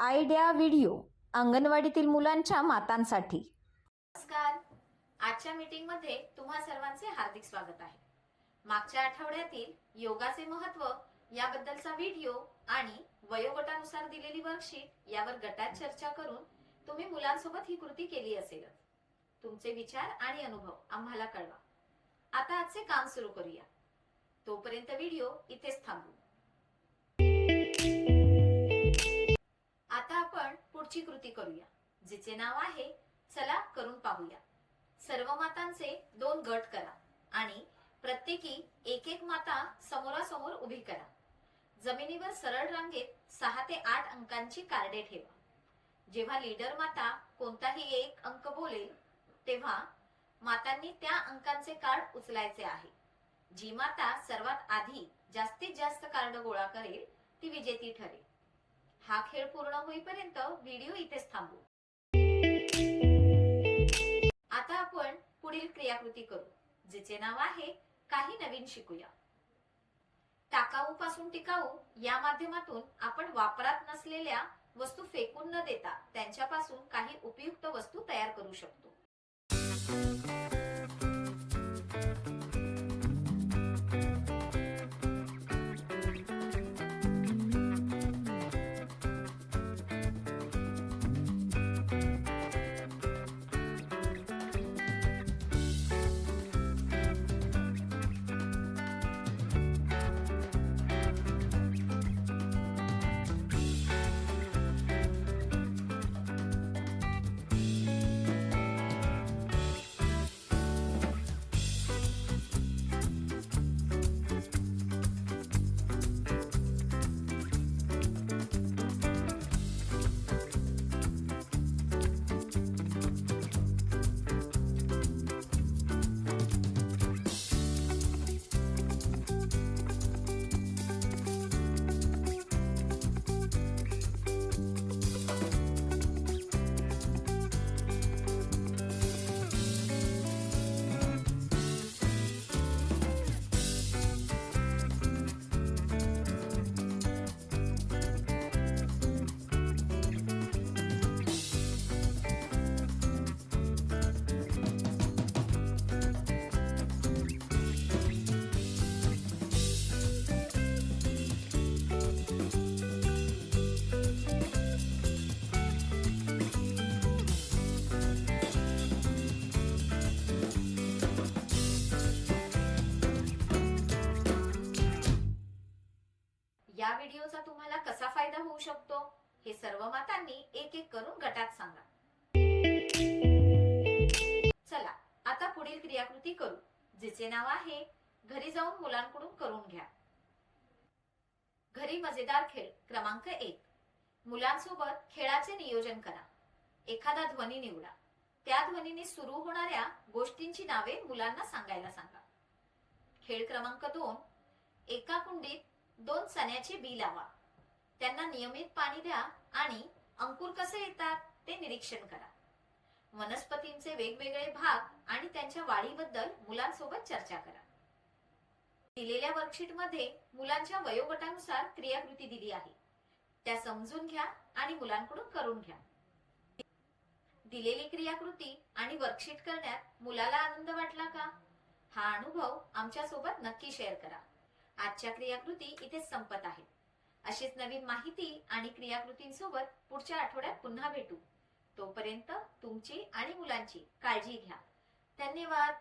Idea video अंगणवाडीतील मुलांच्या मातांसाठी. नमस्कार. आजच्या मीटिंग मध्ये तुम्हा सर्वांचे हार्दिक स्वागत आहे. मागच्या आठवड्यातील योगाचे महत्त्व याबद्दलचा व्हिडिओ आणि वयोगटानुसार दिलेली वर्कशीट यावर गटात चर्चा करून तुम्ही मुलांसोबत ही कृती केली असेल. तुमचे विचार आणि अनुभव आम्हाला कळवा. आता आजचे काम सुरू करूया. तोपर्यंत व्हिडिओ इथेच थांबवू. आता आपण पुढची कृती करूया, जिचे नाव आहे चला करून पाहूया. सर्व मातांचे 2 गट करा आणि प्रत्येकी एक एक माता समोरासमोर उभी करा. जमिनीवर सरळ रांगेत 6 ते 8 अंकांची कार्डे ठेवा. जेव्हा लीडर माता कोणताही एक अंक बोलेल तेव्हा मातांनी त्या अंकांचे कार्ड उचलायचे आहे. जी माता सर्वात आधी जास्तीत जास्त कार्ड गोळा करेल ती विजेती ठरेल. हा खेळ पूर्ण होईपर्यंत व्हिडिओ इथेच थांबवू. आता आपण पुढील क्रियाकृती करू, जिचे नाव आहे काही नवीन शिकूया. टाकाऊ पासून टिकाऊ या माध्यमातून आपण वापरात नसलेल्या वस्तू फेकून न देता त्यांच्यापासून काही उपयुक्त वस्तू तयार करू शकतो. या व्हिडिओचा तुम्हाला कसा फायदा होऊ शकतो हे सर्व मातांनी एक एक करून गटात सांगा. चला आता पुढील क्रियाकृती करू, जिचे नाव आहे घरी जाऊन मुलांकडून करून घ्या. घरी मजेदार खेळ क्रमांक 1. मुलांसोबत खेळाचे नियोजन करा. एखादा ध्वनी निवडा. त्या ध्वनीने सुरू होणाऱ्या गोष्टींची नावे मुलांना सांगायला सांगा. खेळ क्रमांक 2. एका कुंडीत 2 चण्याचे बी लावा. त्यांना नियमित पाणी द्या आणि अंकुर कसे येतात ते निरीक्षण करा. वनस्पतींचे वेगवेगळे भाग आणि त्यांच्या वाढीबद्दल मुलांसोबत चर्चा करा. दिलेल्या वर्कशीट मध्ये मुलांच्या वयोगटानुसार क्रियाकृती दिली आहे. त्या समजून घ्या आणि मुलांकडून करून घ्या. दिलेली क्रियाकृती आणि वर्कशीट करण्यात मुलाला आनंद वाटला का? हा अनुभव आमच्या सोबत नक्की शेअर करा. आजच्या क्रियाकृती इथेच संपत आहेत. अशीच नवीन माहिती आणि क्रियाकृतींसोबत पुढच्या आठवड्यात पुन्हा भेटू. तोपर्यंत तुमची आणि मुलांची काळजी घ्या. धन्यवाद.